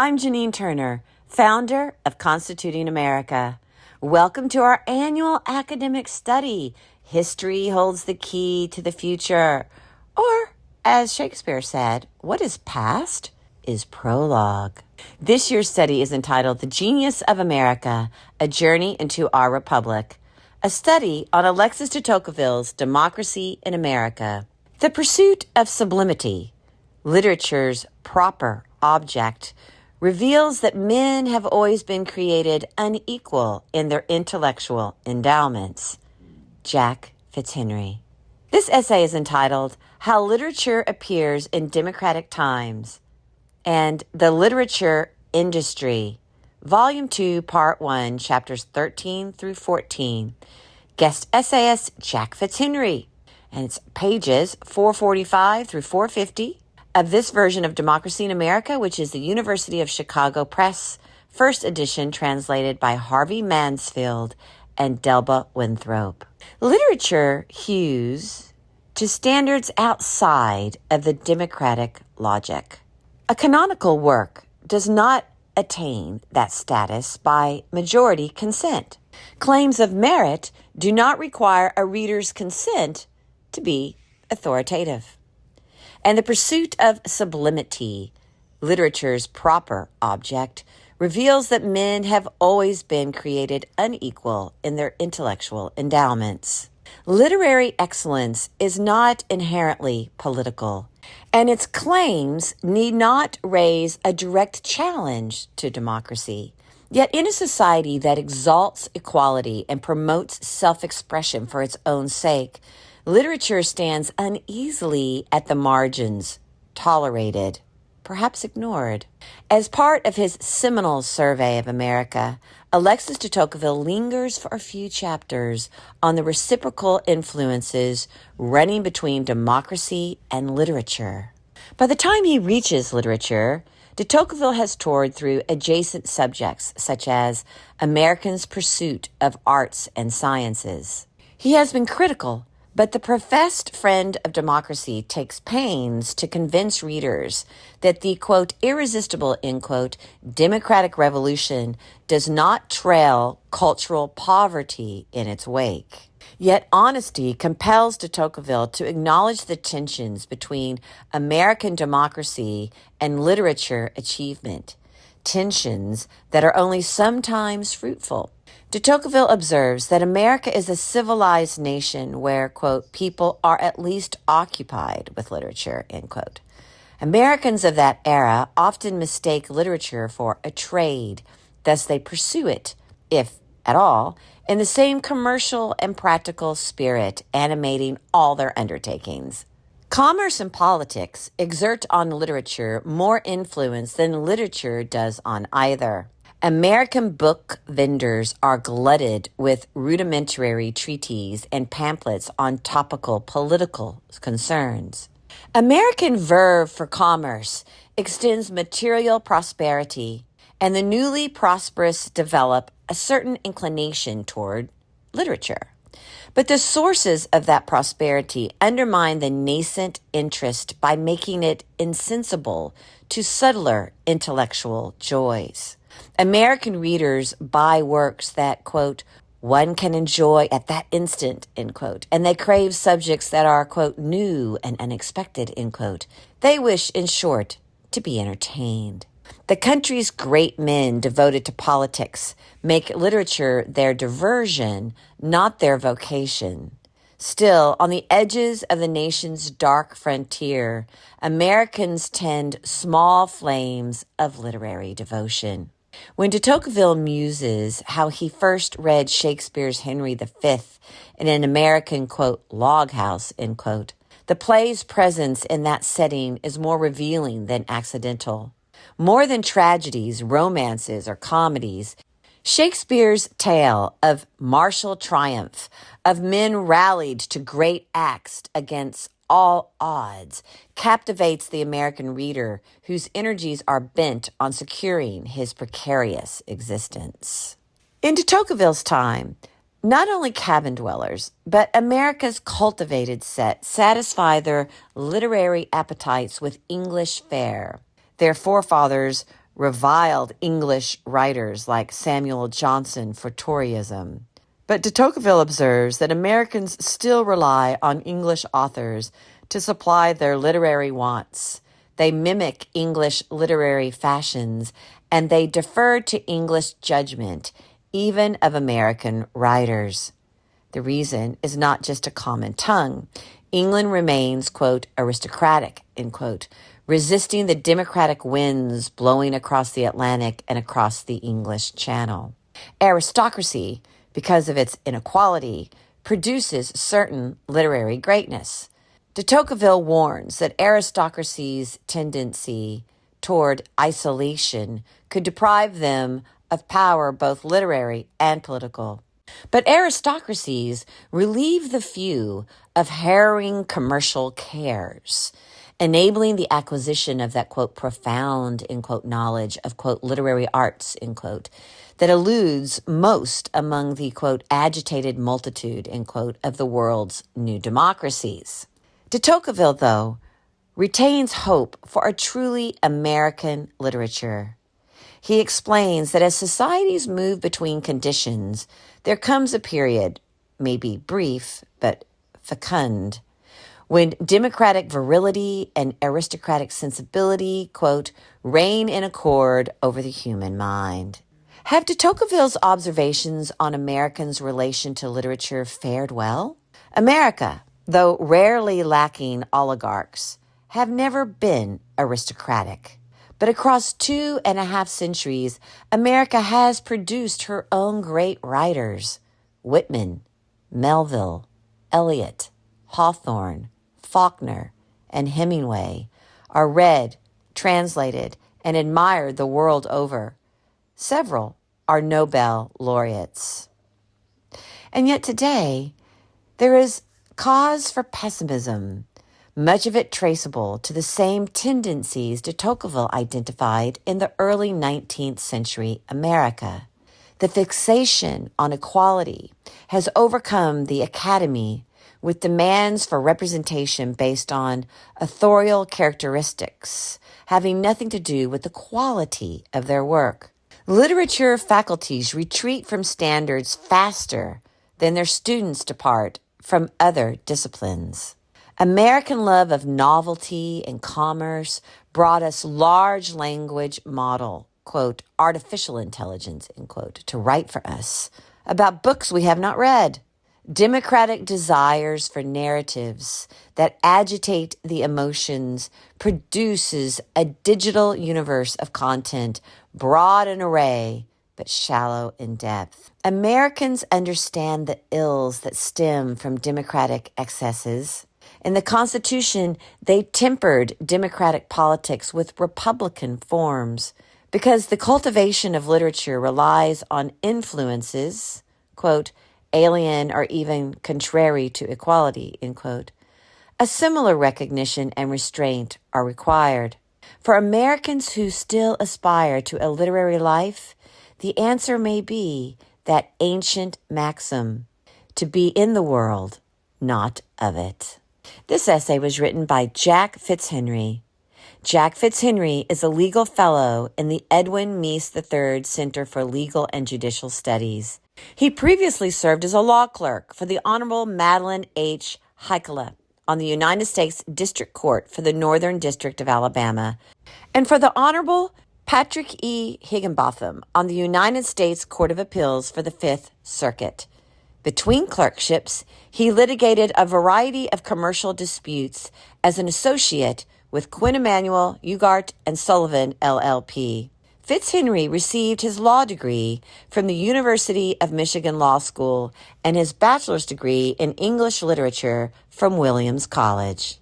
I'm Janine Turner, founder of Constituting America. Welcome to our annual academic study, History Holds the Key to the Future. Or, as Shakespeare said, what is past is prologue. This year's study is entitled The Genius of America, A Journey into Our Republic, a study on Alexis De Tocqueville's Democracy in America. The pursuit of sublimity, literature's proper object, reveals that men have always been created unequal in their intellectual endowments. Jack Fitzhenry. This essay is entitled How Literature Appears in Democratic Times and the Literature Industry, Volume 2, Part 1, Chapters 13 through 14. Guest essayist Jack Fitzhenry, and it's pages 445 through 450 of this version of Democracy in America, which is the University of Chicago Press, first edition, translated by Harvey Mansfield and Delba Winthrop. Literature hews to standards outside of the democratic logic. A canonical work does not attain that status by majority consent. Claims of merit do not require a reader's consent to be authoritative. And the pursuit of sublimity, literature's proper object, reveals that men have always been created unequal in their intellectual endowments. Literary excellence is not inherently political, and its claims need not raise a direct challenge to democracy. Yet in a society that exalts equality and promotes self-expression for its own sake, literature stands uneasily at the margins, tolerated, perhaps ignored. As part of his seminal survey of America, Alexis de Tocqueville lingers for a few chapters on the reciprocal influences running between democracy and literature. By the time he reaches literature, de Tocqueville has toured through adjacent subjects such as Americans' pursuit of arts and sciences. He has been critical, but the professed friend of democracy takes pains to convince readers that the, quote, irresistible, end quote, democratic revolution does not trail cultural poverty in its wake. Yet honesty compels de Tocqueville to acknowledge the tensions between American democracy and literature achievement, tensions that are only sometimes fruitful. De Tocqueville observes that America is a civilized nation where, quote, people are at least occupied with literature, end quote. Americans of that era often mistake literature for a trade, thus they pursue it, if at all, in the same commercial and practical spirit animating all their undertakings. Commerce and politics exert on literature more influence than literature does on either. American book vendors are glutted with rudimentary treatises and pamphlets on topical political concerns. American verve for commerce extends material prosperity, and the newly prosperous develop a certain inclination toward literature. But the sources of that prosperity undermine the nascent interest by making it insensible to subtler intellectual joys. American readers buy works that, quote, one can enjoy at that instant, end quote, and they crave subjects that are, quote, new and unexpected, end quote. They wish, in short, to be entertained. The country's great men devoted to politics make literature their diversion, not their vocation. Still, on the edges of the nation's dark frontier, Americans tend small flames of literary devotion. When de Tocqueville muses how he first read Shakespeare's Henry V in an American, quote, log house, end quote, the play's presence in that setting is more revealing than accidental. More than tragedies, romances, or comedies, Shakespeare's tale of martial triumph, of men rallied to great acts against all odds, captivates the American reader whose energies are bent on securing his precarious existence. In de Tocqueville's time, not only cabin dwellers, but America's cultivated set satisfy their literary appetites with English fare. Their forefathers reviled English writers like Samuel Johnson for Toryism. But de Tocqueville observes that Americans still rely on English authors to supply their literary wants. They mimic English literary fashions, and they defer to English judgment, even of American writers. The reason is not just a common tongue. England remains, quote, aristocratic, end quote, resisting the democratic winds blowing across the Atlantic and across the English Channel. Aristocracy, because of its inequality, produces certain literary greatness. De Tocqueville warns that aristocracy's tendency toward isolation could deprive them of power, both literary and political. But aristocracies relieve the few of harrowing commercial cares, enabling the acquisition of that, quote, profound, end quote, knowledge of, quote, literary arts, end quote, that eludes most among the, quote, agitated multitude, end quote, of the world's new democracies. De Tocqueville, though, retains hope for a truly American literature. He explains that as societies move between conditions, there comes a period, maybe brief, but fecund, when democratic virility and aristocratic sensibility, quote, reign in accord over the human mind. Have de Tocqueville's observations on Americans' relation to literature fared well? America, though rarely lacking oligarchs, have never been aristocratic. But across 2.5 centuries, America has produced her own great writers: Whitman, Melville, Eliot, Hawthorne, Faulkner, and Hemingway are read, translated, and admired the world over. Several are Nobel laureates. And yet today, there is cause for pessimism, much of it traceable to the same tendencies de Tocqueville identified in the early 19th century America. The fixation on equality has overcome the academy with demands for representation based on authorial characteristics, having nothing to do with the quality of their work. Literature faculties retreat from standards faster than their students depart from other disciplines. American love of novelty and commerce brought us large language model, quote, artificial intelligence, end quote, to write for us about books we have not read. Democratic desires for narratives that agitate the emotions produces a digital universe of content, broad in array, but shallow in depth. Americans understand the ills that stem from democratic excesses. In the Constitution, they tempered democratic politics with Republican forms because the cultivation of literature relies on influences, quote, alien or even contrary to equality, end quote. A similar recognition and restraint are required. For Americans who still aspire to a literary life, the answer may be that ancient maxim, to be in the world, not of it. This essay was written by Jack Fitzhenry. Jack Fitzhenry is a legal fellow in the Edwin Meese III Center for Legal and Judicial Studies. He previously served as a law clerk for the Honorable Madeline H. Heikkila on the United States District Court for the Northern District of Alabama, and for the Honorable Patrick E. Higginbotham on the United States Court of Appeals for the Fifth Circuit. Between clerkships, he litigated a variety of commercial disputes as an associate with Quinn Emanuel, Ugart, and Sullivan, LLP. Fitzhenry received his law degree from the University of Michigan Law School and his bachelor's degree in English literature from Williams College.